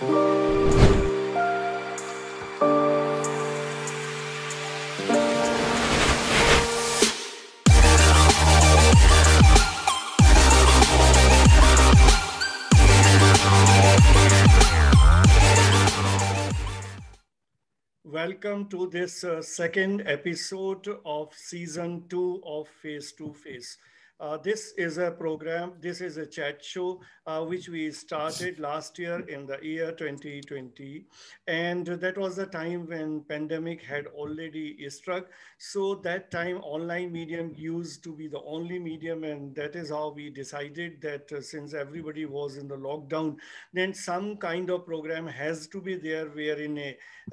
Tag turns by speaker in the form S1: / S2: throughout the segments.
S1: Welcome to this second episode of season 2 of Face to Face. This is a program, this is a chat show which we started last year in the year 2020. And that was the time when pandemic had already struck. So that time online medium used to be the only medium, and that is how we decided that since everybody was in the lockdown, then some kind of program has to be there wherein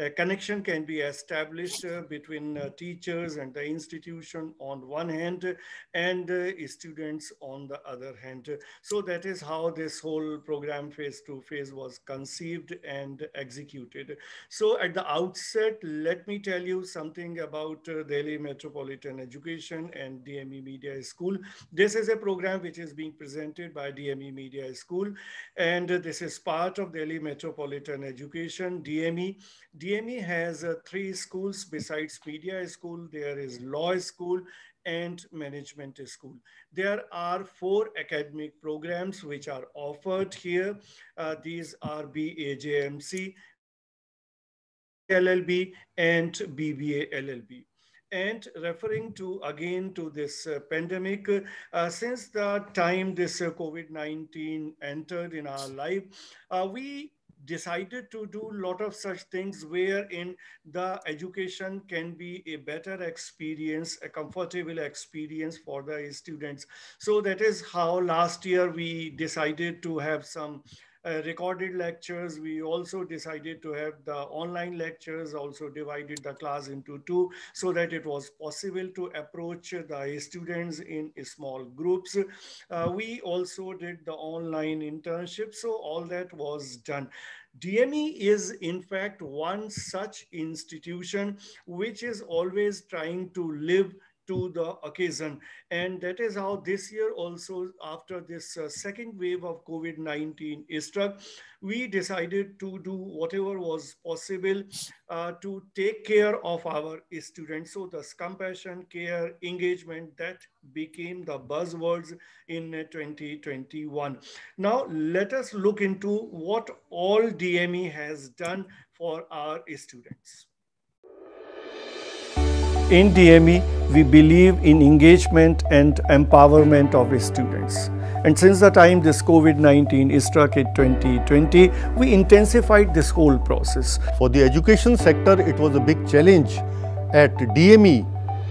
S1: a connection can be established between teachers and the institution on one hand and students on the other hand. So that is how this whole program Face to Face was conceived and executed. So at the outset, let me tell you something about Delhi Metropolitan Education and DME Media School. This is a program which is being presented by DME Media School, and this is part of Delhi Metropolitan Education, DME. DME has 3 schools besides Media School. There is Law School and Management School. There are 4 academic programs which are offered here. These are BAJMC, LLB, and BBA LLB. And referring to again to this pandemic, since the time this COVID-19 entered in our life, we decided to do a lot of such things wherein the education can be a better experience, a comfortable experience for the students. So that is how last year we decided to have some recorded lectures. We also decided to have the online lectures, also divided the class into 2 so that it was possible to approach the students in small groups. We also did the online internship, so all that was done. DME is in fact one such institution which is always trying to live to the occasion, and that is how this year also, after this second wave of COVID-19 struck, we decided to do whatever was possible to take care of our students. So this compassion, care, engagement, that became the buzzwords in 2021. Now let us look into what all DME has done for our students. In DME, we believe in engagement and empowerment of students. And since the time this COVID-19 struck in 2020, we intensified this whole process.
S2: For the education sector, it was a big challenge. At DME,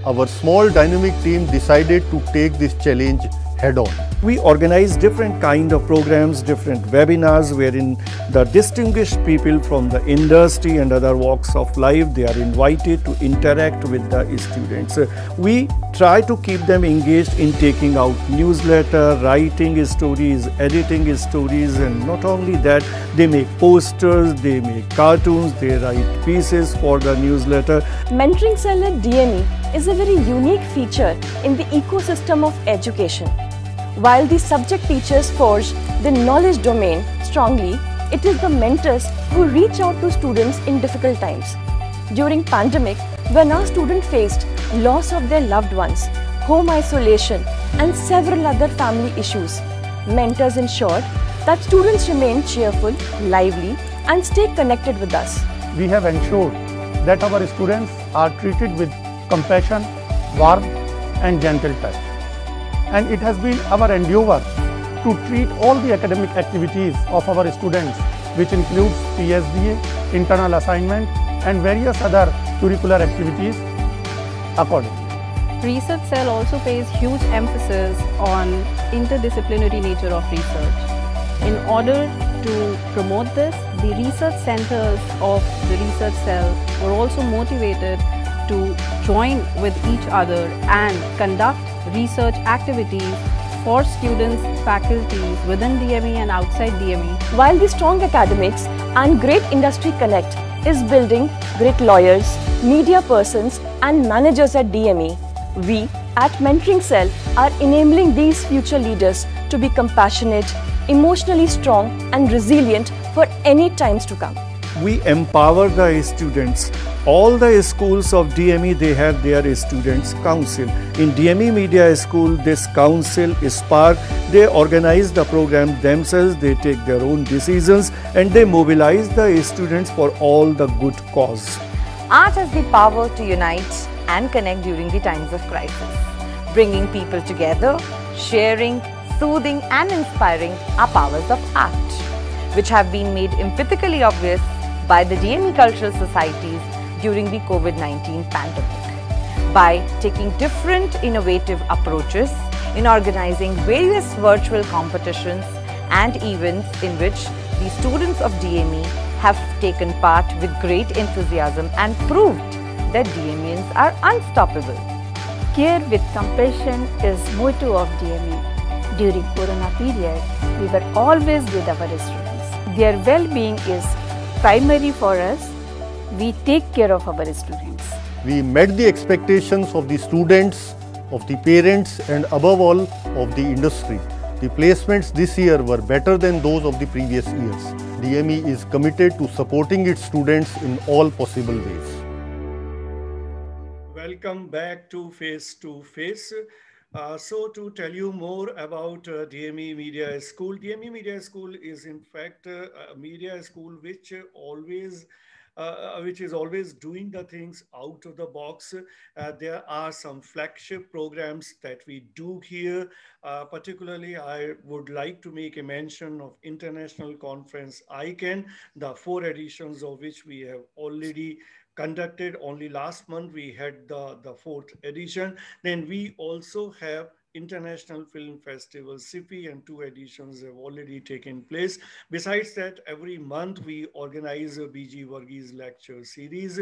S2: our small dynamic team decided to take this challenge head on.
S1: We organize different kind of programs, different webinars wherein the distinguished people from the industry and other walks of life, they are invited to interact with the students. We try to keep them engaged in taking out newsletter, writing stories, editing stories, and not only that, they make posters, they make cartoons, they write pieces for the newsletter.
S3: Mentoring Cell at DME is a very unique feature in the ecosystem of education. While the subject teachers forge the knowledge domain strongly, it is the mentors who reach out to students in difficult times. During pandemic, when our students faced loss of their loved ones, home isolation, and several other family issues, mentors ensured that students remain cheerful, lively, and stay connected with us.
S4: We have ensured that our students are treated with compassion, warmth, and gentle touch. And it has been our endeavor to treat all the academic activities of our students, which includes PSDA, internal assignment, and various other curricular activities accordingly.
S5: Research Cell also pays huge emphasis on interdisciplinary nature of research. In order to promote this, the research centers of the Research Cell were also motivated to join with each other and conduct research activities for students, faculties within DME and outside DME.
S3: While the strong academics and great industry connect is building great lawyers, media persons, and managers at DME, we at Mentoring Cell are enabling these future leaders to be compassionate, emotionally strong, and resilient for any times to come.
S1: We empower the students. All the schools of DME, they have their students council. In DME Media School, this council is spark. They organize the program themselves, they take their own decisions, and they mobilize the students for all the good cause.
S6: Art has the power to unite and connect during the times of crisis. Bringing people together, sharing, soothing and inspiring are powers of art, which have been made empathically obvious by the DME cultural societies during the COVID-19 pandemic. By taking different innovative approaches in organizing various virtual competitions and events in which the students of DME have taken part with great enthusiasm and proved that DMEians are unstoppable.
S7: Care with compassion is motto of DME. During Corona period, we were always with our students. Their well-being is primary for us. We take care of our students.
S2: We met the expectations of the students, of the parents and above all of the industry. The placements this year were better than those of the previous years. DME is committed to supporting its students in all possible ways.
S1: Welcome back to Face to Face. So to tell you more about DME Media School, DME Media School is in fact a media school which is always doing the things out of the box. There are some flagship programs that we do here. Particularly, I would like to make a mention of International Conference ICANN, the 4 editions of which we have already conducted. Only last month we had the 4th edition. Then we also have International Film Festival, SIFI, and 2 editions have already taken place. Besides that, every month we organize a BG Varghese lecture series,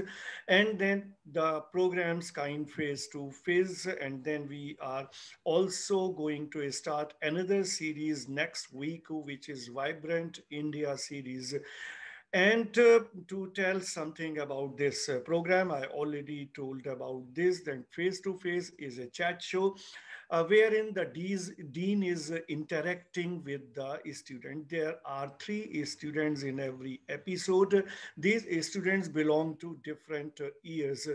S1: and then the programs kind Face to Face, and then we are also going to start another series next week, which is Vibrant India series. And to tell something about this program, I already told about this, then Face to Face is a chat show wherein the dean is interacting with the student. There are 3 students in every episode. These students belong to different years.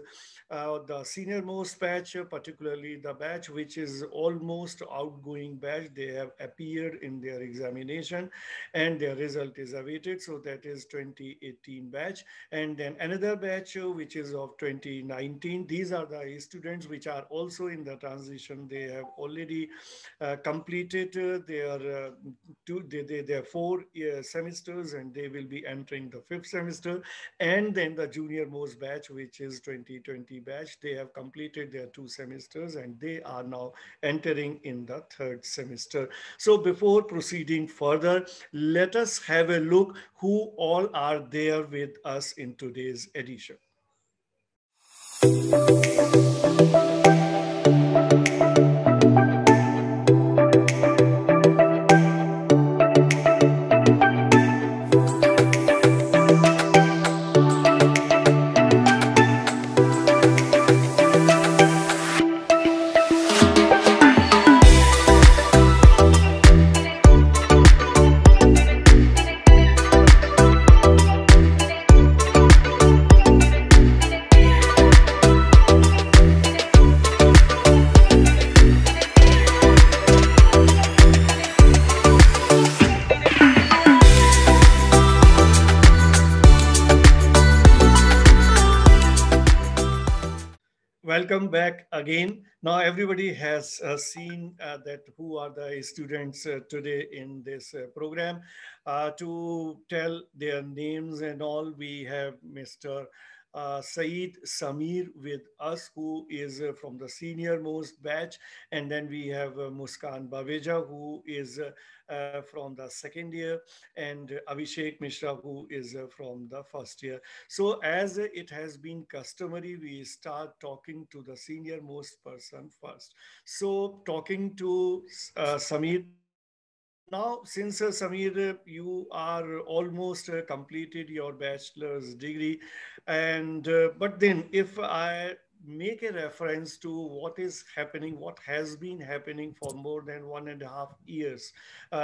S1: The senior most batch, particularly the batch which is almost outgoing batch, they have appeared in their examination and their result is awaited. So that is 2018 batch. And then another batch which is of 2019. These are the students which are also in the transition. They have already completed their 4 semesters, and they will be entering the 5th semester. And then the junior most batch, which is 2020 batch, they have completed their 2 semesters and they are now entering in the 3rd semester. So before proceeding further, let us have a look who all are there with us in today's edition. Welcome back again. Now everybody has seen that who are the students today in this program. To tell their names and all, we have Mr. Saeed Samir with us, who is from the senior most batch. And then we have Muskan Baveja, who is from the 2nd year, and Abhishek Mishra, who is from the 1st year. So as it has been customary, we start talking to the senior most person first. So talking to Samir. Now, since Samir, you are almost completed your bachelor's degree, and but then if I make a reference to what is happening, what has been happening for more than 1.5 years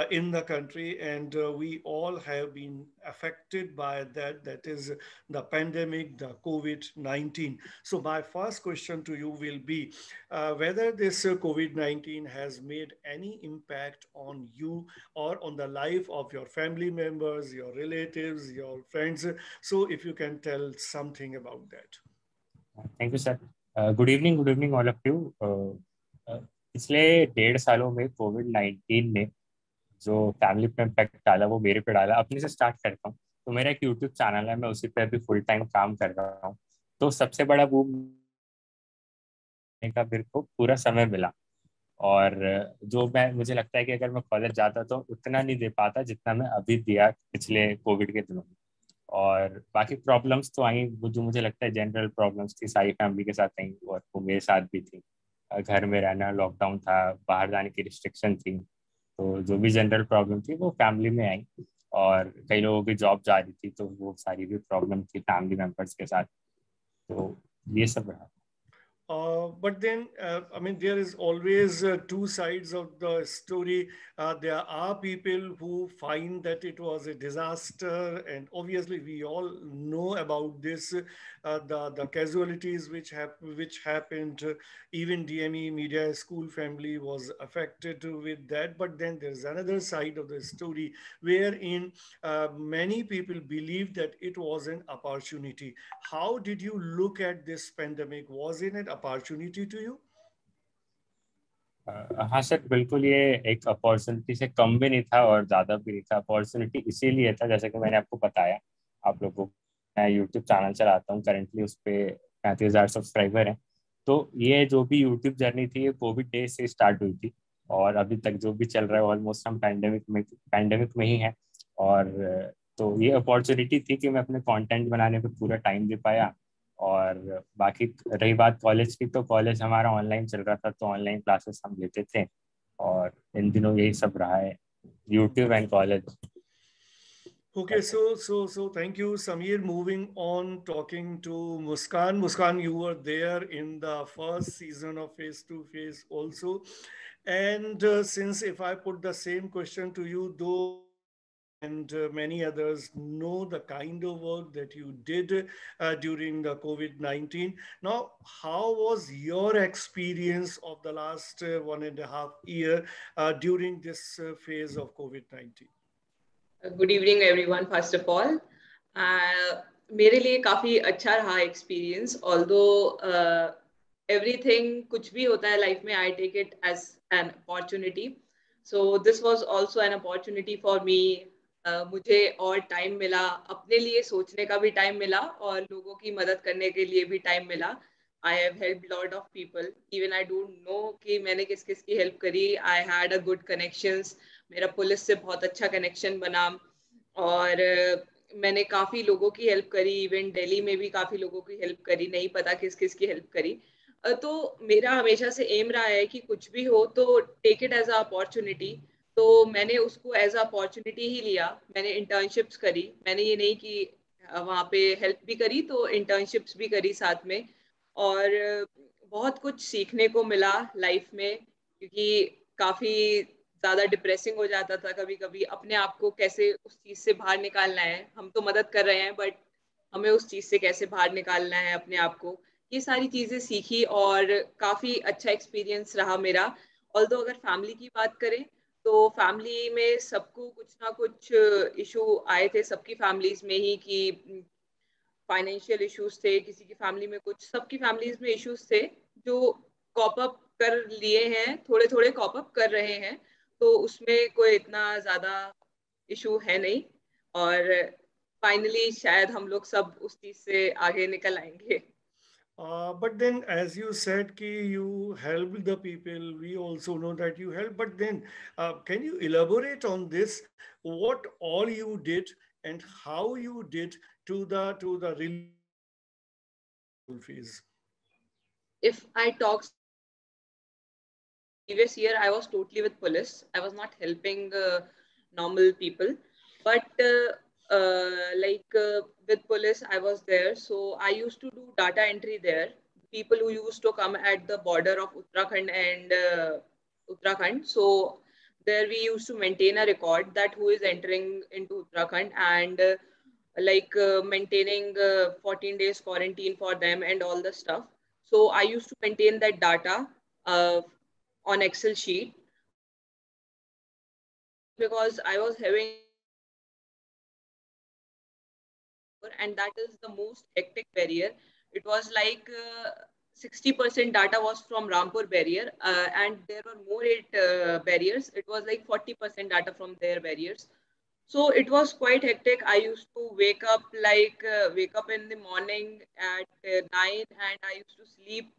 S1: in the country, and we all have been affected by that. That is the pandemic, the COVID-19. So my first question to you will be whether this COVID-19 has made any impact on you or on the life of your family members, your relatives, your friends. So if you can tell something about that.
S8: Thank you sir. Good evening all of you. पिछले 1.5 सालों में कोविड-19 ने जो family पे impact डाला वो मेरे पे डाला. अपने से स्टार्ट करता हूँ. तो मेरा एक यूट्यूब चैनल है, मैं उसी पे अभी फुल टाइम काम कर रहा हूँ. तो सबसे बड़ा वो का मेरे को पूरा समय मिला. और जो मुझे लगता है कि अगर मैं कॉलेज जाता तो उतना नहीं दे पाता जितना मैं अभी दिया पिछले कोविड के दिनों में. और बाकी प्रॉब्लम्स तो आई, वो जो मुझे लगता है जनरल प्रॉब्लम्स थी, सारी फैमिली के साथ आई और वो मेरे साथ भी थी. घर में रहना, लॉकडाउन था, बाहर जाने की रिस्ट्रिक्शन थी. तो जो भी जनरल प्रॉब्लम थी वो फैमिली में आई. और कई लोगों की जॉब जा रही थी तो वो सारी भी प्रॉब्लम थी फैमिली मेम्बर्स के साथ. तो ये सब रहा.
S1: But then, I mean, there is always two sides of the story. There are people who find that it was a disaster, and obviously, we all know about this. The casualties which happened. Even DME Media School family was affected with that. But then there's another side of the story wherein many people believe that it was an opportunity. How did you look at this pandemic? Was it an opportunity to you?
S8: हाँ sir, बिल्कुल. ये एक opportunity से कम भी नहीं था और ज़्यादा भी नहीं था. अपॉर्चुनिटी इसीलिए था, जैसे कि मैंने आपको बताया आप लोगों को, मैं यूट्यूब चैनल चलाता हूँ. करंटली उस पर 35,000 सब्सक्राइबर हैं. तो ये जो भी यूट्यूब जर्नी थी ये कोविड डे से स्टार्ट हुई थी और अभी तक जो भी चल रहा है ऑलमोस्ट हम पैंडेमिक में ही है. और तो ये अपॉर्चुनिटी थी कि मैं अपने कंटेंट बनाने पे पूरा टाइम दे पाया. और बाकी रही बात कॉलेज की, तो कॉलेज हमारा ऑनलाइन चल रहा था, तो ऑनलाइन क्लासेस हम लेते थे. और इन दिनों यही सब रहा है, YouTube and college.
S1: Okay, so thank you, Samir. Moving on, talking to Muskan. Muskan, you were there in the first season of Face to Face also. And since if I put the same question to you, though, and many others know the kind of work that you did during the COVID-19. Now, how was your experience of the last 1.5 year during this phase of COVID-19?
S9: Good evening everyone. First of all मेरे लिए काफ़ी अच्छा रहा experience. Although everything, कुछ भी होता है life में, I take it as an opportunity. So this was also an opportunity for me. मुझे और टाइम मिला, अपने लिए सोचने का भी टाइम मिला और लोगों की मदद करने के लिए भी टाइम मिला. I have helped lot of people. Even I don't know कि मैंने किस किस की हेल्प करी. I had a good connections. मेरा पुलिस से बहुत अच्छा कनेक्शन बना और मैंने काफ़ी लोगों की हेल्प करी. इवन दिल्ली में भी काफ़ी लोगों की हेल्प करी. नहीं पता किस किस की हेल्प करी. तो मेरा हमेशा से एम रहा है कि कुछ भी हो तो take it as a opportunity. तो मैंने उसको एज अ अपॉर्चुनिटी ही लिया. मैंने इंटर्नशिप्स करी. मैंने ये नहीं कि वहाँ पे हेल्प भी करी, तो इंटर्नशिप्स भी करी साथ में. और बहुत कुछ सीखने को मिला लाइफ में, क्योंकि काफ़ी ज़्यादा डिप्रेसिंग हो जाता था कभी कभी. अपने आप को कैसे उस चीज़ से बाहर निकालना है. हम तो मदद कर रहे हैं बट हमें उस चीज़ से कैसे बाहर निकालना है अपने आप को. ये सारी चीज़ें सीखी और काफ़ी अच्छा एक्सपीरियंस रहा मेरा. ऑल्दो अगर फैमिली की बात करें तो फैमिली में सबको कुछ ना कुछ इशू आए थे, सबकी फैमिलीज में ही, कि फाइनेंशियल इश्यूज थे, किसी की फैमिली में कुछ, सबकी फैमिलीज में इश्यूज थे जो कॉप अप कर लिए हैं, थोड़े थोड़े कॉप अप कर रहे हैं. तो उसमें कोई इतना ज़्यादा इशू है नहीं और फाइनली शायद हम लोग सब उस चीज़ से आगे निकल आएंगे.
S1: But then, as you said, ki you helped the people. We also know that you helped. But then, can you elaborate on this? What all you did and how you did to the relief phase?
S9: If I talk, previous year I was totally with police. I was not helping normal people, but with police I was there. So I used to do data entry there. people who used to come at the border of Uttarakhand and Uttarakhand. So there we used to maintain a record that who is entering into Uttarakhand and maintaining 14 days quarantine for them and all the stuff. So I used to maintain that data on Excel sheet because I was having, and that is the most hectic barrier. It was like 60% data was from Rampur barrier, and there were more 8 barriers. It was like 40% data from their barriers. So it was quite hectic. I used to wake up in the morning at 9, and I used to sleep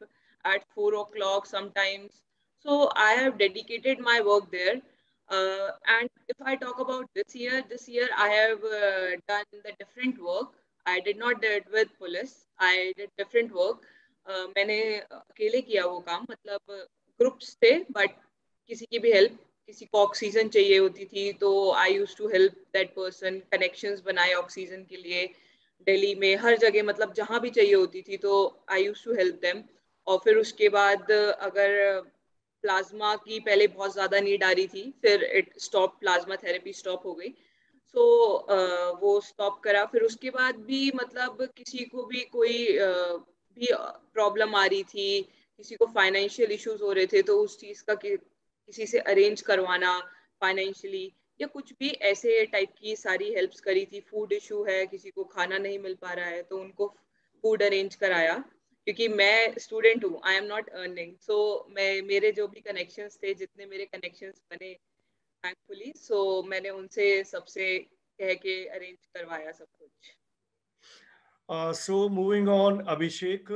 S9: at 4 o'clock sometimes. So I have dedicated my work there. And if I talk about this year I have done the different work. I did not do it with police. I did different work. मैंने अकेले किया वो काम, मतलब groups थे, but किसी की भी हेल्प, किसी को ऑक्सीजन चाहिए होती थी तो I used to help that person, connections बनाए ऑक्सीजन के लिए दिल्ली में हर जगह, मतलब जहाँ भी चाहिए होती थी तो I used to help them. और फिर उसके बाद अगर प्लाज्मा की पहले बहुत ज़्यादा नीड आ रही थी, फिर it stop, plasma therapy stop हो गई. सो वो स्टॉप करा. फिर उसके बाद भी मतलब किसी को भी कोई भी प्रॉब्लम आ रही थी, किसी को फाइनेंशियल इश्यूज हो रहे थे, तो उस चीज़ का किसी से अरेंज करवाना फाइनेंशियली या कुछ भी ऐसे टाइप की सारी हेल्प्स करी थी. फूड इशू है, किसी को खाना नहीं मिल पा रहा है तो उनको फूड अरेंज कराया, क्योंकि मैं स्टूडेंट हूँ, आई एम नॉट अर्निंग. सो मेरे जो भी कनेक्शंस थे, जितने मेरे कनेक्शंस बने थैंकफुली, सो मैंने उनसे सबसे कह के अरेंज करवाया सब कुछ.
S1: So moving on, Abhishek,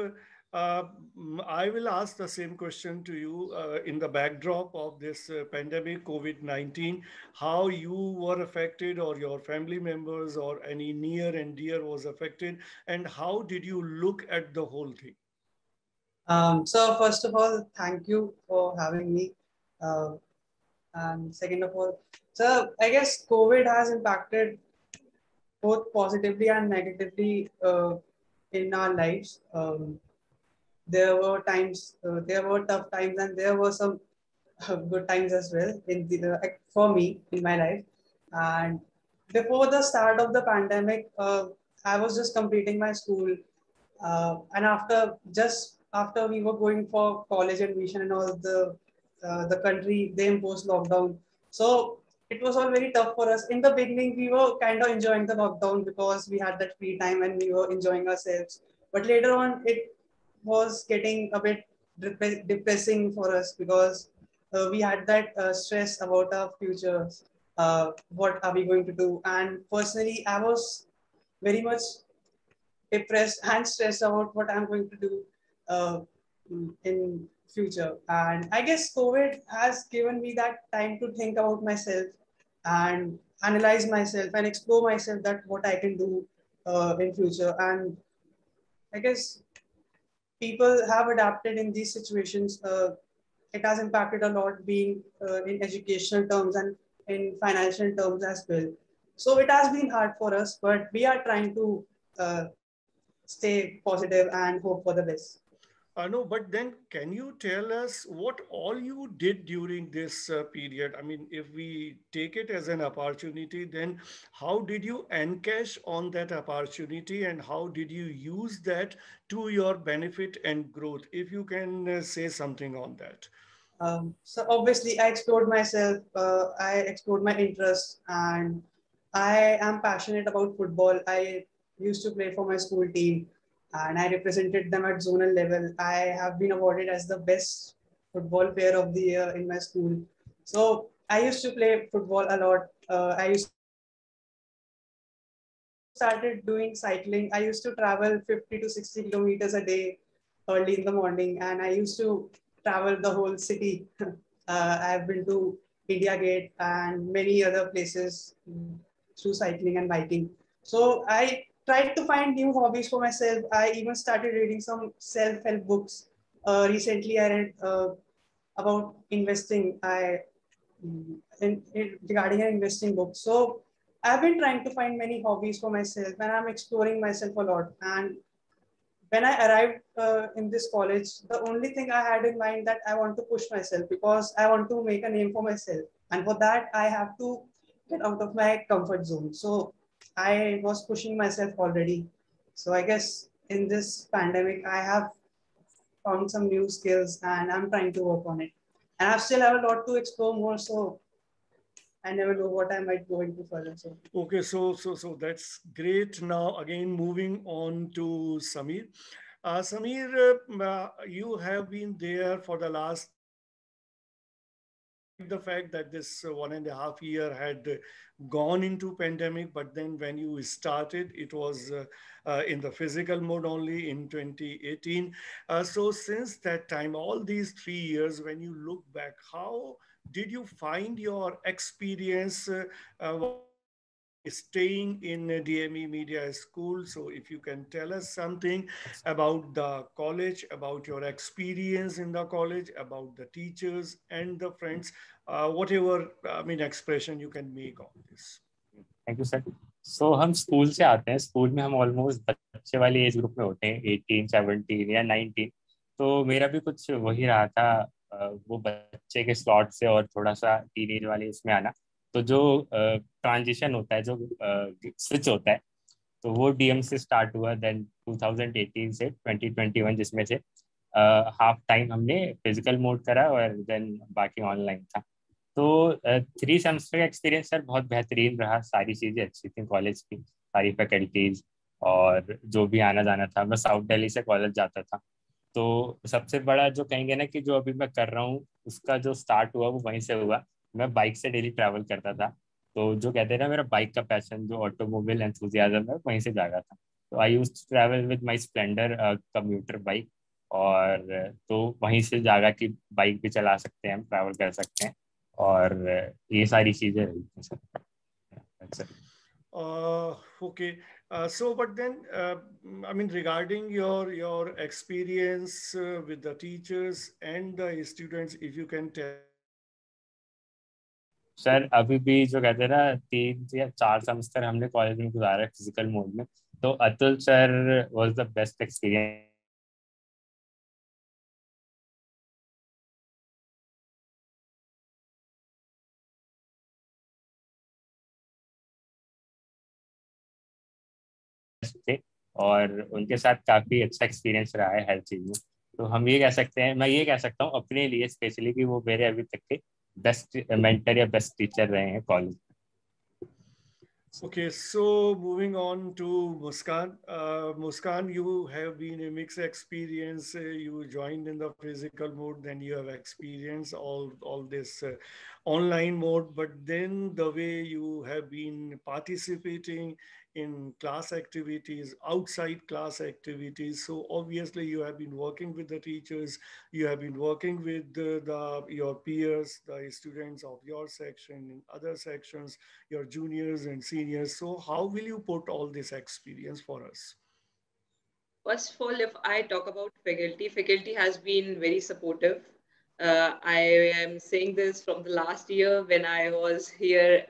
S1: I will ask the same question to you in the backdrop of this pandemic COVID-19, how you were affected or your family members or any near and dear was affected, and how did you look at the whole thing?
S10: So first of all, thank you for having me. And second of all, so I guess COVID has impacted both positively and negatively in our lives. There were times, there were tough times, and there were some good times as well in for me in my life. And before the start of the pandemic, I was just completing my school, and after we were going for college admission and all, the country, they imposed lockdown. So it was all very tough for us. In the beginning, we were kind of enjoying the lockdown because we had that free time and we were enjoying ourselves. But later on, it was getting a bit depressing for us because we had that stress about our future. What are we going to do? And personally, I was very much depressed and stressed about what I'm going to do in future. And I guess COVID has given me that time to think about myself and analyze myself and explore myself, that what I can do in future. And I guess people have adapted in these situations. It has impacted a lot, being in educational terms and in financial terms as well. So it has been hard for us, but we are trying to stay positive and hope for the best.
S1: No, but then can you tell us what all you did during this period? I mean, if we take it as an opportunity, then how did you encash on that opportunity and how did you use that to your benefit and growth? If you can say something on that.
S10: So obviously I explored myself, I explored my interests, and I am passionate about football. I used to play for my school team and I represented them at zonal level. I have been awarded as the best football player of the year in my school. So I used to play football a lot. I used started doing cycling. I used to travel 50 to 60 kilometers a day early in the morning, and I used to travel the whole city. I've been to India Gate and many other places through cycling and biking. So I tried to find new hobbies for myself. I even started reading some self-help books. Recently, I read about investing. Regarding an investing book. So I've been trying to find many hobbies for myself, and I'm exploring myself a lot. And when I arrived in this college, the only thing I had in mind that I want to push myself because I want to make a name for myself. And for that, I have to get out of my comfort zone. So I was pushing myself already. So I guess in this pandemic, I have found some new skills and I'm trying to work on it. And I still have a lot to explore more. So I never know what I might go into further. So
S1: Okay, so that's great. Now again, moving on to Samir. Samir, you have been there for the last, the fact that this 1.5 year had gone into pandemic, but then when you started, it was in the physical mode only in 2018. So since that time, all these 3 years, when you look back, how did you find your experience staying in DME Media School? So if you can tell us something about the college, about your experience in the college, about the teachers and the friends, whatever expression you can make on this.
S8: Thank you sir. So हम school से आते हैं. School में हम almost बच्चे वाली age group में होते हैं, 18, 17 या 19. तो मेरा भी कुछ वही रहा था, वो बच्चे के स्लॉट से और थोड़ा सा टीनेज वाले इसमें आना. तो जो ट्रांजिशन होता है, जो स्विच होता है, तो वो डीएम से स्टार्ट हुआ. देन 2018 से 2021, जिसमें से हाफ टाइम हमने फिजिकल मोड करा और देन बाकी ऑनलाइन था. तो 3 सेमेस्टर का एक्सपीरियंस सर बहुत बेहतरीन रहा. सारी चीज़ें अच्छी थी कॉलेज की, सारी फैकल्टीज और जो भी आना जाना था. मैं साउथ दिल्ली से कॉलेज जाता था. तो सबसे बड़ा जो कहेंगे ना कि जो अभी मैं कर रहा हूँ, उसका जो स्टार्ट हुआ वो वहीं से हुआ. मैं बाइक से डेली ट्रैवल करता था. तो जो कहते हैं ना, मेरा बाइक का पैशन, जो ऑटोमोबाइल एंथुजियाज्म है, वहीं से जागा था. तो I used to travel with my Splendor commuter bike. और तो वहीं से जागा कि बाइक भी चला सकते हैं हम, ट्रैवल कर सकते हैं. और ये सारी चीजें रही थी sir.
S1: Okay. So, but then, regarding your experience with the teachers and the students, if you can tell.
S8: Sir अभी भी जो कहते हैं ना, 3 या 4 सेमेस्टर हमने कॉलेज में गुजारा है फिजिकल मोड में. तो Atul sir was the best experience. थे और उनके साथ काफी अच्छा एक्सपीरियंस रहा है हर चीज में. तो हम ये कह सकते हैं, मैं ये कह सकता हूँ अपने लिए स्पेशली, कि वो मेरे अभी तक के बेस्ट मेंटर या बेस्ट टीचर रहे हैं college.
S1: Okay, so moving on to Muskan. Muskan, you have been a mixed experience. You joined in the physical mode, then you have experienced all this online mode. But then the way you have been participating in class activities, outside class activities. So obviously you have been working with the teachers, you have been working with your peers, the students of your section, in other sections, your juniors and seniors. So how will you put all this experience for us?
S9: First of all, if I talk about faculty has been very supportive. I am saying this from the last year when I was here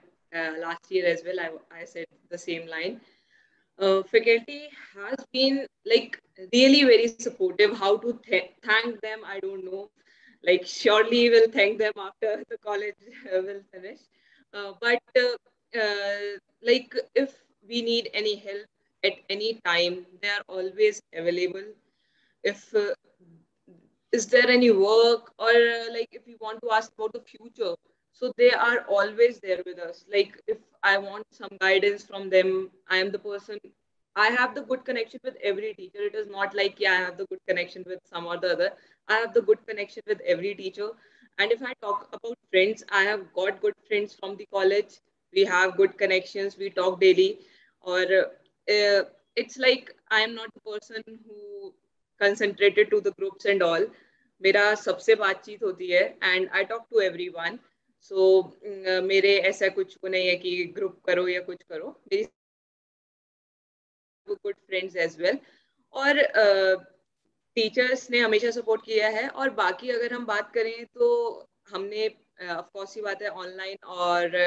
S9: last year as well. I said the same line. Faculty has been like really very supportive. How to thank them, I don't know. Like surely we'll thank them after the college will finish. Like if we need any help at any time, they are always available. If is there any work or like if you want to ask about the future, so they are always there with us. Like if I want some guidance from them, I am the person. I have the good connection with every teacher. It is not like, yeah, I have the good connection with some or the other. I have the good connection with every teacher. And if I talk about friends, I have got good friends from the college. We have good connections. We talk daily. Or it's like I am not the person who concentrated to the groups and all. मेरा सबसे बातचीत होती है and I talk to everyone. So मेरे ऐसा कुछ नहीं है कि ग्रुप करो या कुछ करो. मेरी good friends as well. और टीचर्स ने हमेशा सपोर्ट किया है. और बाकी अगर हम बात करें तो हमने ऑफ कोर्स ही बात है ऑनलाइन और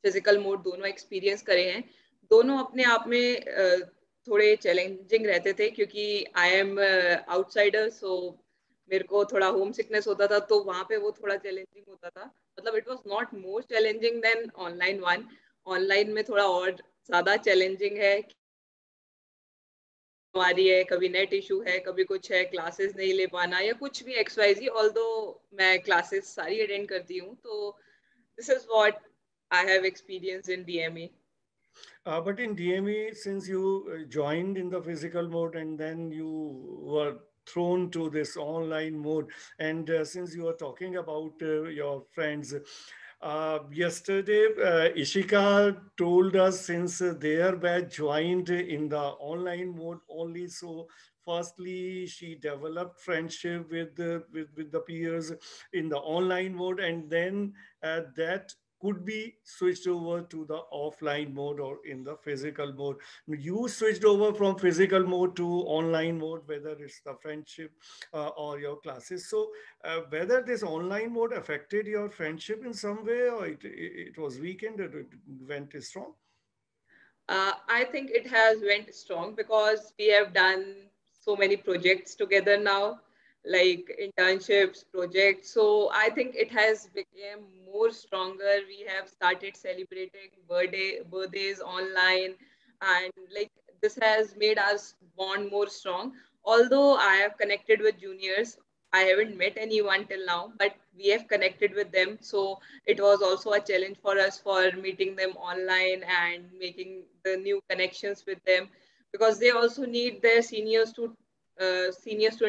S9: फिजिकल मोड दोनों एक्सपीरियंस करे हैं. दोनों अपने आप में थोड़े चैलेंजिंग रहते थे क्योंकि आई एम आउटसाइडर, सो मेरे को थोड़ा होम सिकनेस होता था, तो वहाँ पे वो थोड़ा चैलेंजिंग होता था. मतलब it was not more challenging than online one. Online में थोड़ा और ज्यादा चैलेंजिंग है. हमारी है, कभी नेट इशू है, कभी कुछ है, क्लासेस नहीं ले पाना या कुछ भी XYZ. ऑल्दो मैं क्लासेस सारी अटेंड करती हूँ, तो this is what I have experience in DME.
S1: But in DME, since you joined in the physical mode and then you were thrown to this online mode, and since you are talking about your friends, yesterday Ishika told us since their batch joined in the online mode only, so firstly she developed friendship with the peers in the online mode, and then that could be switched over to the offline mode or in the physical mode. You switched over from physical mode to online mode, whether it's the friendship or your classes. So, whether this online mode affected your friendship in some way, or it was weakened, or it went strong?
S9: I think it has went strong because we have done so many projects together now, like internships, projects. So I think it has become more stronger. We have started celebrating birthdays online, and like this has made us bond more strong. Although I have connected with juniors, I haven't met anyone till now, but we have connected with them. So it was also a challenge for us for meeting them online and making the new connections with them, because they also need their seniors to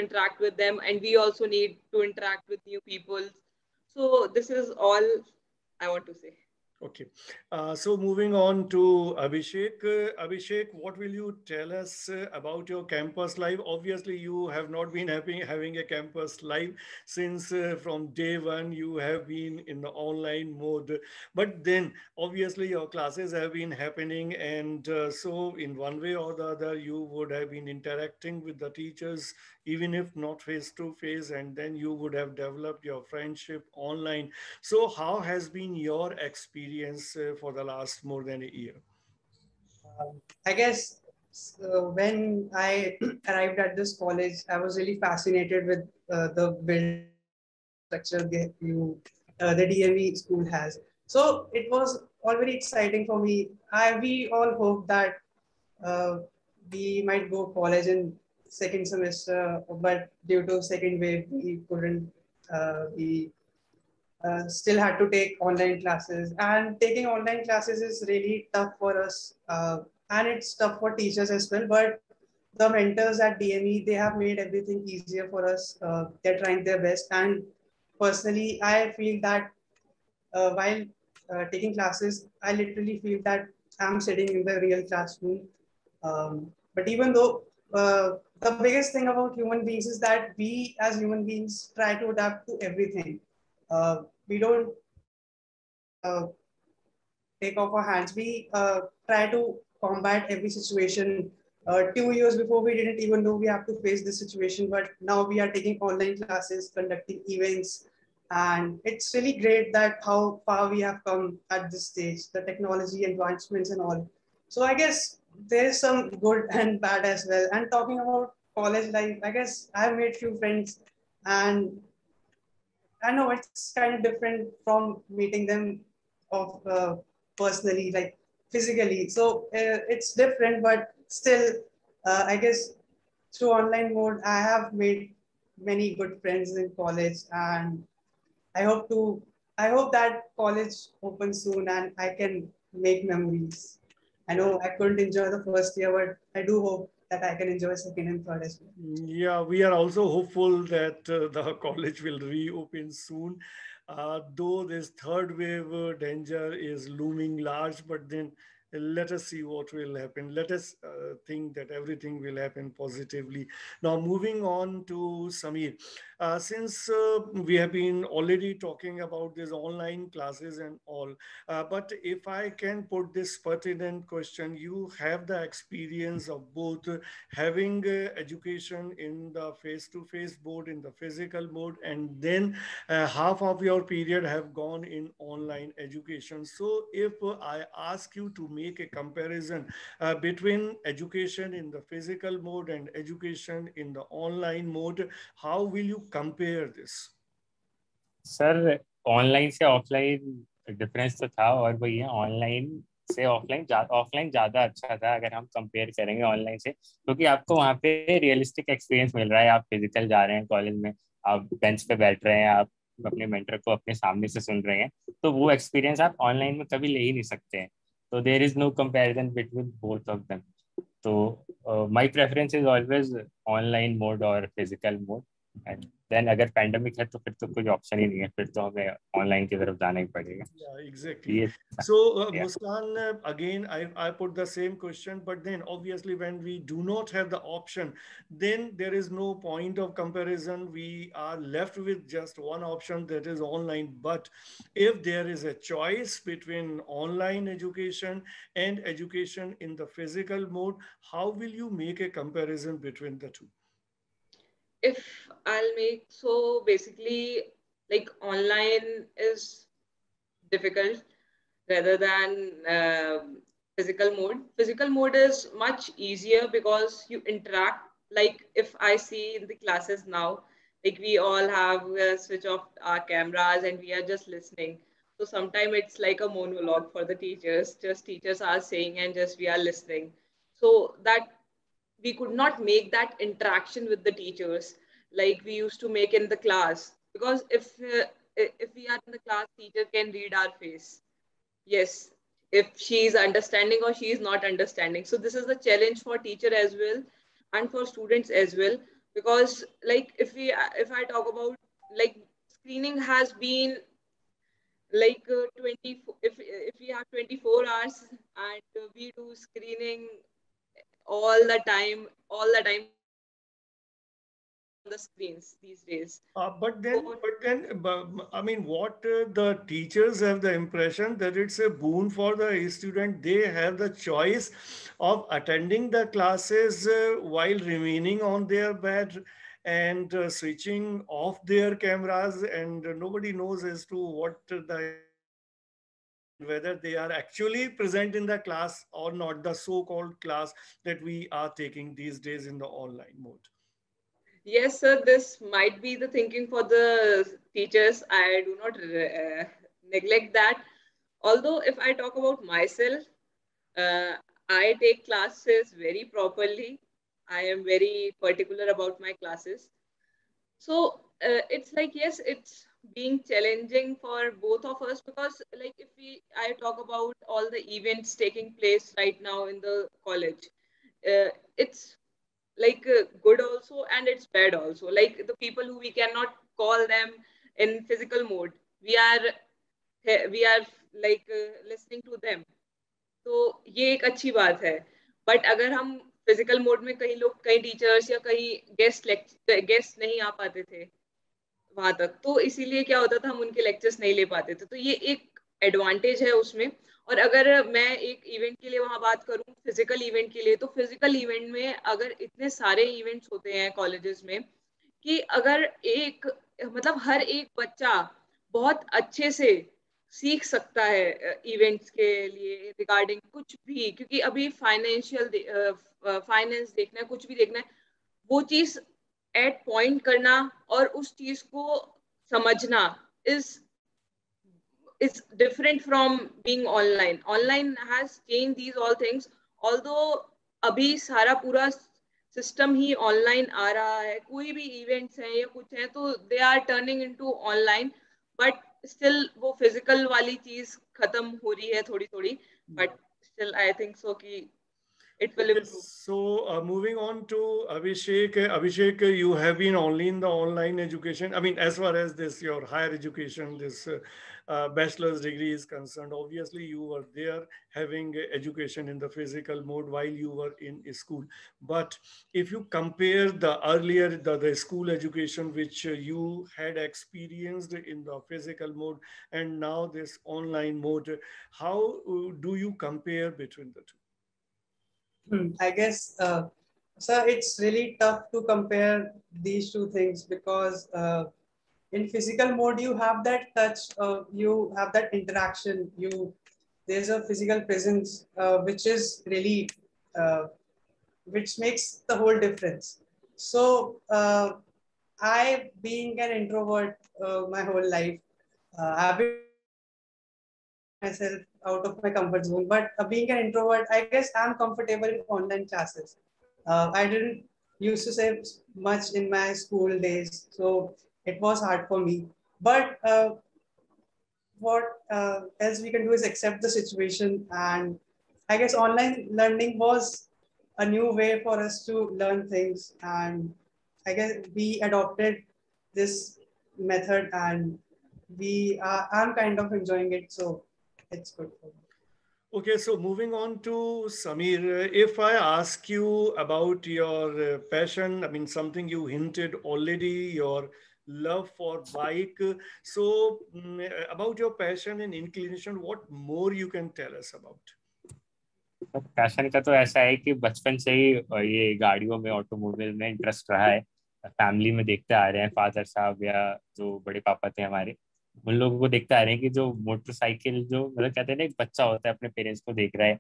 S9: interact with them, and we also need to interact with new people. So this is all I want to say.
S1: Okay. So moving on to Abhishek. Abhishek, what will you tell us about your campus life? Obviously, you have not been having a campus life since from day one you have been in the online mode. But then, obviously, your classes have been happening, and so in one way or the other, you would have been interacting with the teachers, even if not face to face, and then you would have developed your friendship online. So, how has been your experience for the last more than a year?
S10: I guess when I arrived at this college, I was really fascinated with the building structure the DME school has. So it was all very exciting for me. We all hope that uh, we might go college in second semester, but due to second wave, we couldn't. We still had to take online classes, and taking online classes is really tough for us, and it's tough for teachers as well. But the mentors at DME, they have made everything easier for us. They're trying their best, and personally, I feel that while taking classes, I literally feel that I'm sitting in the real classroom. But even though the biggest thing about human beings is that we as human beings try to adapt to everything. We don't uh, take off our hands. We try to combat every situation. 2 years before, we didn't even know we have to face this situation, but now we are taking online classes, conducting events, and it's really great that how far we have come at this stage, the technology advancements and all. So I guess there is some good and bad as well. And talking about college life, I guess I've made few friends, and I know it's kind of different from meeting them of personally, like physically. So it's different, but still, I guess through online mode, I have made many good friends in college, and I hope to. I hope that college opens soon and I can make memories. I know I couldn't enjoy the first year, but I do hope that I can enjoy second and third as well.
S1: Yeah, we are also hopeful that the college will reopen soon. Though this third wave danger is looming large, but then let us see what will happen. Let us think that everything will happen positively. Now, moving on to Samir. Since we have been already talking about these online classes and all, but if I can put this pertinent question, you have the experience of both having education in the face-to-face mode, in the physical mode, and then half of your period have gone in online education. So if I ask you to make a comparison between education in the physical mode and education in the online mode, how will you compare this?
S8: Sir online से offline difference तो था, और वही है, online से offline ज़्यादा अच्छा था अगर हम कंपेयर करेंगे ऑनलाइन से, क्योंकि आपको वहाँ पे रियलिस्टिक एक्सपीरियंस मिल रहा है। आप फिजिकल जा रहे हैं कॉलेज में, आप बेंच पे बैठ रहे हैं, आप अपने मेंटर को अपने सामने से सुन रहे हैं, तो वो एक्सपीरियंस आप ऑनलाइन में कभी ले ही नहीं सकते हैं। तो there is no comparison between both of them. तो my preference is always online mode और फिजिकल मोड। एंड देन अगर पैंडेमिक है तो फिर तो कोई ऑप्शन ही नहीं है, फिर तो हमें ऑनलाइन की तरफ जाना ही पड़ेगा।
S1: Yeah, exactly. So, Muskan, again, I put the same question, but then obviously when we do not have the option, then there is no point of comparison. We are left with just one option, that is online. But if there is a choice between online education and education in the physical mode, how will you make a comparison between the two?
S9: If I'll make, so basically, like online is difficult rather than physical mode. Physical mode is much easier because you interact. Like if I see in the classes now, like we all have switch off our cameras and we are just listening. So sometimes it's like a monologue for the teachers. Just teachers are saying and just we are listening. So that we could not make that interaction with the teachers like we used to make in the class, because if we are in the class, teacher can read our face. Yes, if she is understanding or she is not understanding. So this is the challenge for teacher as well and for students as well, because like if I talk about, like screening has been like 20, if we have 24 hours and we do screening all the time on the screens these days.
S1: I mean, what the teachers have the impression that it's a boon for the student. They have the choice of attending the classes while remaining on their bed and switching off their cameras, and nobody knows as to what the and whether they are actually present in the class or not, the so-called class that we are taking these days in the online mode.
S9: Yes, sir, this might be the thinking for the teachers. I do not neglect that. Although if I talk about myself, I take classes very properly. I am very particular about my classes. So it's like, yes, it's being challenging for both of us, because like if I talk about all the events taking place right now in the college, it's like good also and it's bad also. Like the people who we cannot call them in physical mode, we are like listening to them. तो ये एक अच्छी बात है. But अगर हम physical mode में कई टीचर्स या कई गेस्ट नहीं आ पाते थे वहां तक, तो इसीलिए क्या होता था, हम उनके लेक्चर्स नहीं ले पाते थे. तो ये एक एडवांटेज है उसमें. और अगर मैं एक इवेंट के लिए वहां बात करूं, फिजिकल इवेंट के लिए, तो फिजिकल इवेंट में अगर इतने सारे इवेंट्स होते हैं कॉलेजेस में कि अगर एक मतलब हर एक बच्चा बहुत अच्छे से सीख सकता है इवेंट्स के लिए रिगार्डिंग कुछ भी, क्योंकि अभी फाइनेंस देखना है, कुछ भी देखना है, वो चीज एट पॉइंट करना और उस चीज को समझना is different from being online. Online has changed these all things. Although अभी सारा पूरा सिस्टम ही ऑनलाइन आ रहा है, कोई भी इवेंट्स हैं या कुछ है तो they are turning into online, but still वो फिजिकल वाली चीज खत्म हो रही है थोड़ी थोड़ी. But still I think so कि it will improve.
S1: So moving on to Abhishek. Abhishek, you have been only in the online education. I mean, as far as this your higher education, this bachelor's degree is concerned, obviously you were there having education in the physical mode while you were in school. But if you compare the earlier the school education which you had experienced in the physical mode and now this online mode, how do you compare between the two?
S10: I guess, sir, it's really tough to compare these two things because in physical mode you have that touch, you have that interaction, you there's a physical presence which is really which makes the whole difference. So I, being an introvert my whole life, I've been myself out of my comfort zone. But being an introvert, I guess I'm comfortable in online classes. I didn't used to say much in my school days, so it was hard for me. But what else we can do is accept the situation, and I guess online learning was a new way for us to learn things, and I guess we adopted this method, and I'm kind of enjoying it, so it's good for me.
S1: Okay, so moving on to Samir, if I ask you about your passion, I mean, something you hinted already, your love for bike. So, about your passion and inclination, what more you can tell us about?
S8: Passion का तो ऐसा है कि बचपन से ही ये गाड़ियों में ऑटोमोबाइल में इंटरेस्ट रहा है। फैमिली में देखते आ रहे हैं, फादर साहब या जो बड़े पापा थे हमारे, उन लोगों को देखते आ रहे हैं कि जो मोटरसाइकिल, जो मतलब कहते हैं ना, एक बच्चा होता है अपने पेरेंट्स को देख रहा है,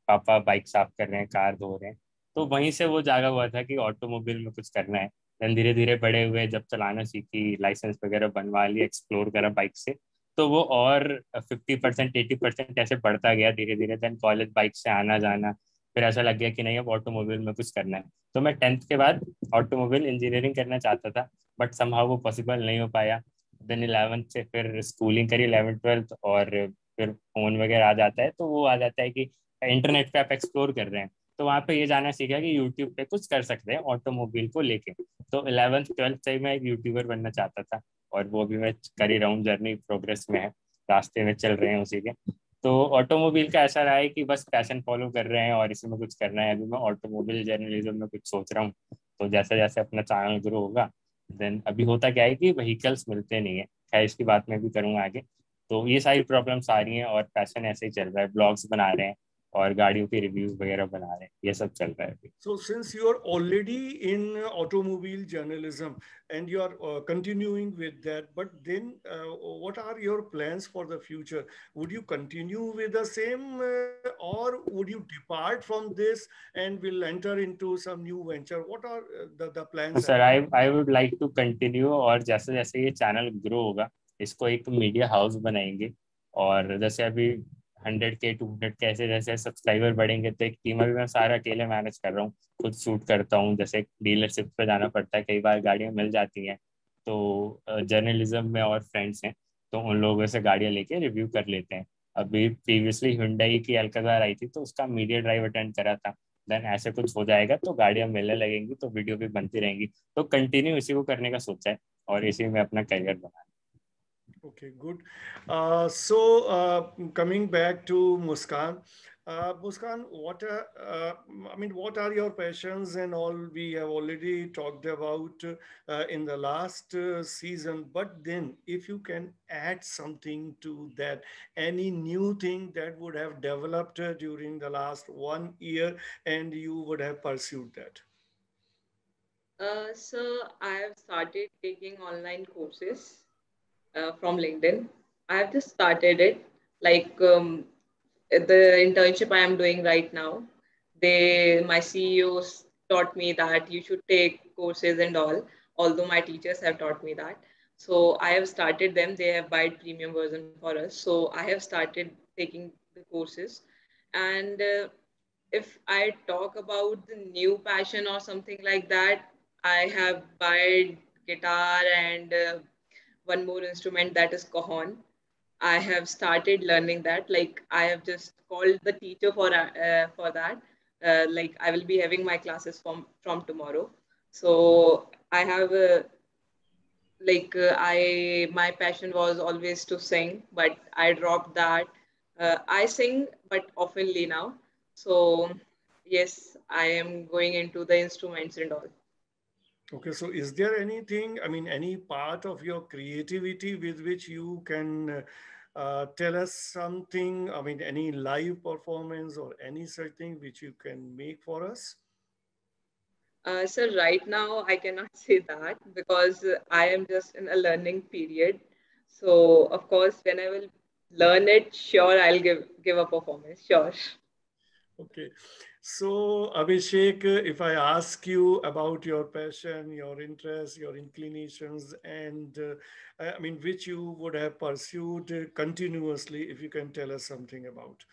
S8: पापा बाइक साफ कर रहे हैं, कार धो रहे हैं, तो वहीं से वो जागा हुआ था कि ऑटोमोबाइल में कुछ करना है। देन धीरे धीरे बड़े हुए, जब चलाना सीखी, लाइसेंस वगैरह बनवा लिया, एक्सप्लोर करा बाइक से, तो वो और 50% 80% ऐसे बढ़ता गया धीरे धीरे। देन कॉलेज बाइक से आना जाना, फिर ऐसा लग गया कि नहीं, अब ऑटोमोबाइल में कुछ करना है। तो मैं 10th के बाद ऑटोमोबाइल इंजीनियरिंग करना चाहता था, बट समहाउ वो पॉसिबल नहीं हो पाया। देन 11th से फिर स्कूलिंग करी, 11th 12th, और फिर फोन वगैरह आ जाता है, तो वो आ जाता है कि इंटरनेट पे आप एक्सप्लोर कर रहे हैं, तो वहाँ पे ये जाना सीखा कि यूट्यूब पे कुछ कर सकते हैं ऑटोमोबाइल को लेके। तो 11th 12th से मैं एक यूट्यूबर बनना चाहता था, और वो भी मैं कर ही रहा हूँ, जर्नी प्रोग्रेस में है, रास्ते में चल रहे हैं उसी के। तो ऑटोमोबाइल का ऐसा रहा है कि बस पैशन फॉलो कर रहे हैं और इसी में कुछ करना है। अभी मैं ऑटोमोबाइल जर्नलिज्म में कुछ सोच रहा हूँ, तो जैसे जैसे अपना चैनल ग्रो होगा, देन अभी होता क्या है कि व्हीकल्स मिलते नहीं है, खैर इसकी बात मैं भी करूँगा आगे। तो ये सारी प्रॉब्लम्स आ रही हैं, और पैशन ऐसे ही चल रहा है, ब्लॉग्स बना रहे हैं और गाड़ियों के रिव्यूज वगैरह बना रहे हैं, ये सब चल रहा है अभी।
S1: So, since you are already in automobile journalism and you are continuing with that, but then what are your plans for the future? Would you continue with the same, or would you depart from this and will enter into some new venture? What are the plans?
S8: Sir, I would like to continue, और जैसे जैसे ये channel grow होगा, इसको एक media house बनाएंगे, और जैसे अभी 100K 200K ऐसे जैसे सब्सक्राइबर बढ़ेंगे, तो एक टीम अभी मैं सारा अकेले मैनेज कर रहा हूँ, खुद शूट करता हूँ, जैसे डीलरशिप पे जाना पड़ता है, कई बार गाड़ियाँ मिल जाती हैं, तो जर्नलिज्म में और फ्रेंड्स हैं, तो उन लोगों से गाड़ियाँ लेके रिव्यू कर लेते हैं। अभी प्रीवियसली हुंडई की अल्काजार आई थी, तो उसका मीडिया ड्राइव अटेंड करा था। देन ऐसे कुछ हो जाएगा तो गाड़ियां मिलने लगेंगी, तो वीडियो भी बनती रहेंगी, तो कंटिन्यू इसी को करने का सोचा है और इसी में अपना career banana.
S1: Okay, good. So, coming back to Muskan, Muskan, I mean, what are your passions and all? We have already talked about in the last season, but then if you can add something to that, any new thing that would have developed during the last 1 year and you would have pursued that.
S9: So I have started taking online courses from LinkedIn. I have just started it. Like the internship I am doing right now, my CEOs taught me that you should take courses and all. Although my teachers have taught me that, so I have started them. They have buy premium version for us. So I have started taking the courses, and if I talk about the new passion or something like that, I have bought guitar and one more instrument, that is cajon. I have started learning that. Like I have just called the teacher for that. Like I will be having my classes from tomorrow. So I have I my passion was always to sing, but I dropped that. I sing, but oftenly now. So yes, I am going into the instruments and all.
S1: Okay, so is there anything, I mean, any part of your creativity with which you can tell us something? I mean, any live performance or any such thing which you can make for us?
S9: So right now I cannot say that because I am just in a learning period. So of course, when I will learn it, sure, I'll give a performance. Sure.
S1: Okay. So, Abhishek, if I ask you about your passion, your interests, your inclinations, and I mean, which you would have pursued continuously, if you can tell us something about.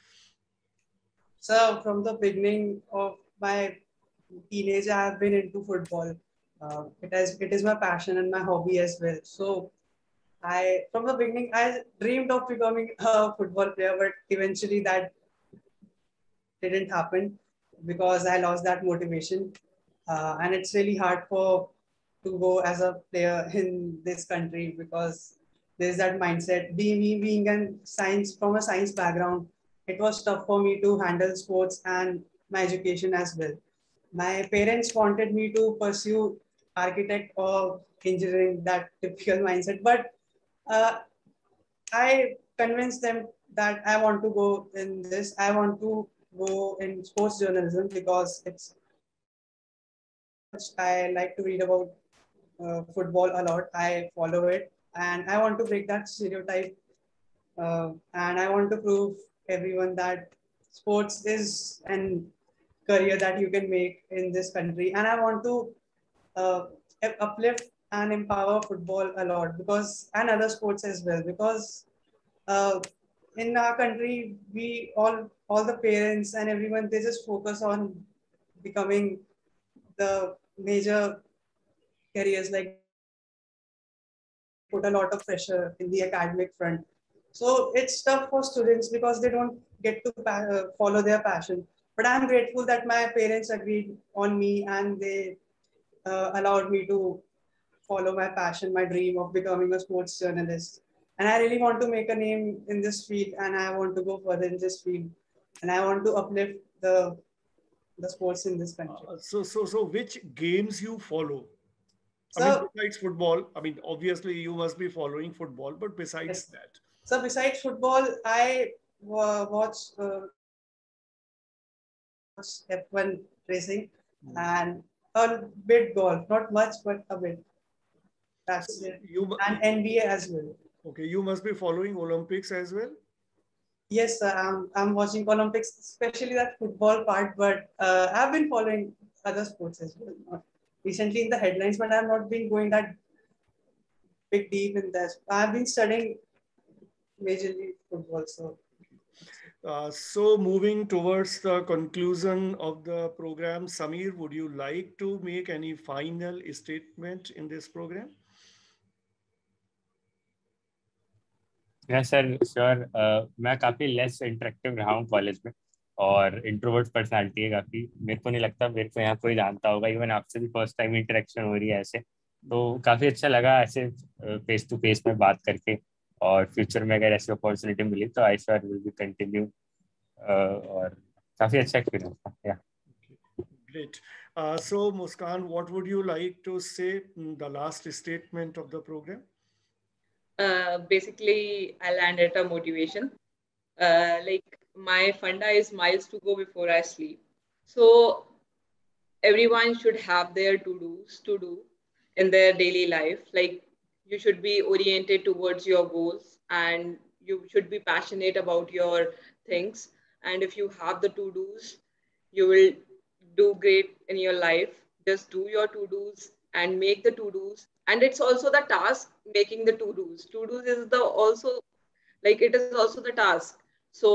S10: So from the beginning of my teenage, I have been into football. It is my passion and my hobby as well. So I from the beginning I dreamed of becoming a football player, but eventually that didn't happen because I lost that motivation. And it's really hard for to go as a player in this country because there's that mindset. Being a science from a science background, it was tough for me to handle sports and my education as well. My parents wanted me to pursue architect or engineering, that typical mindset, but uh, I convinced them that I want to go in this. I want to go in sports journalism because it's I like to read about football a lot. I follow it, and I want to break that stereotype. And I want to prove everyone that sports is an career that you can make in this country. And I want to uh, uplift and empower football a lot because and other sports as well because uh, in our country we all the parents and everyone they just focus on becoming the major careers, like put a lot of pressure in the academic front. So it's tough for students because they don't get to follow their passion. But I'm grateful that my parents agreed on me and they allowed me to follow my passion, my dream of becoming a sports journalist. And I really want to make a name in this field and I want to go further in this field. And I want to uplift the sports in this country.
S1: So, which games you follow? I mean,
S10: So,
S1: besides football, I mean, obviously you must be following football, but besides
S10: yes.
S1: that.
S10: So besides football, I watch F1 racing and a bit golf, not much, but a bit.
S1: So
S10: That's it.
S1: you,
S10: And NBA as well.
S1: okay, you must be following Olympics as well.
S10: Yes, I'm watching Olympics, especially that football part, but I've been following other sports as well. Not recently in the headlines, but I've not been going that big deep in this. I've been studying majorly football, so.
S1: So moving towards the conclusion of the program, Samir, would you like to make any final statement in this program?
S8: Yes sir sure मैं काफ़ी less interactive रहा हूँ college में और introvert personality है काफ़ी मेरे को नहीं लगता मेरे को यहाँ कोई जानता होगा इवन आपसे भी फर्स्ट टाइम इंटरेक्शन हो रही है ऐसे तो काफ़ी अच्छा लगा ऐसे फेस टू फेस में बात करके और फ्यूचर में अगर ऐसी अपॉर्चुनिटी मिली तो I sure will be continue और काफ़ी अच्छा एक्सपीरियंस था या
S1: Great. So Muskan, what would you like to say, the last statement of the program?
S9: Basically, I'll end at a motivation. Like my funda is miles to go before I sleep. So everyone should have their to-dos to do in their daily life. Like you should be oriented towards your goals and you should be passionate about your things. And if you have the to-dos, you will do great in your life. Just do your to-dos and make the to-dos. And it's also the task making the to-dos. To-dos is the also like it is also the task. So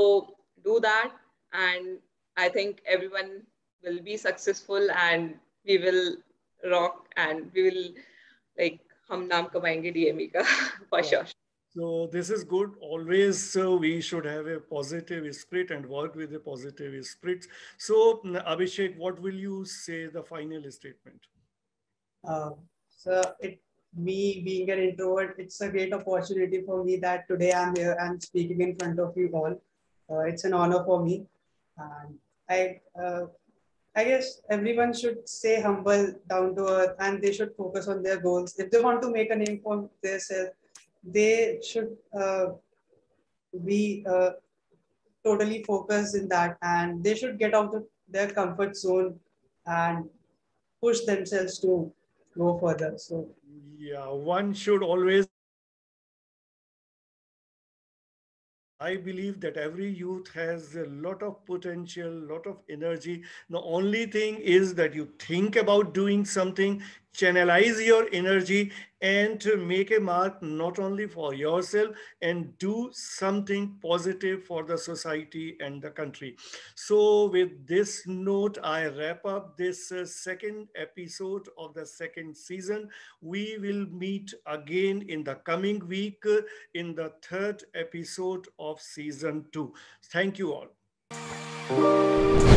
S9: do that, and I think everyone will be successful, and we will rock, and we will like हम नाम कमाएंगे DME का for
S1: Wow.
S9: sure.
S1: So this is good. Always we should have a positive spirit and work with a positive spirit. So Abhishek, what will you say the final statement?
S10: Uh, so me being an introvert, it's a great opportunity for me that today I'm here and speaking in front of you all. It's an honor for me, and I guess everyone should stay humble, down to earth, and they should focus on their goals. If they want to make a name for themselves, they should be totally focused in that, and they should get out of their comfort zone and push themselves to go further. So
S1: Yeah, one should always I believe that every youth has a lot of potential, lot of energy. The only thing is that you think about doing something, channelize your energy, and to make a mark not only for yourself, and do something positive for the society and the country. So, with this note, I wrap up this second episode of the second season. We will meet again in the coming week in the third episode of season 2. Thank you all.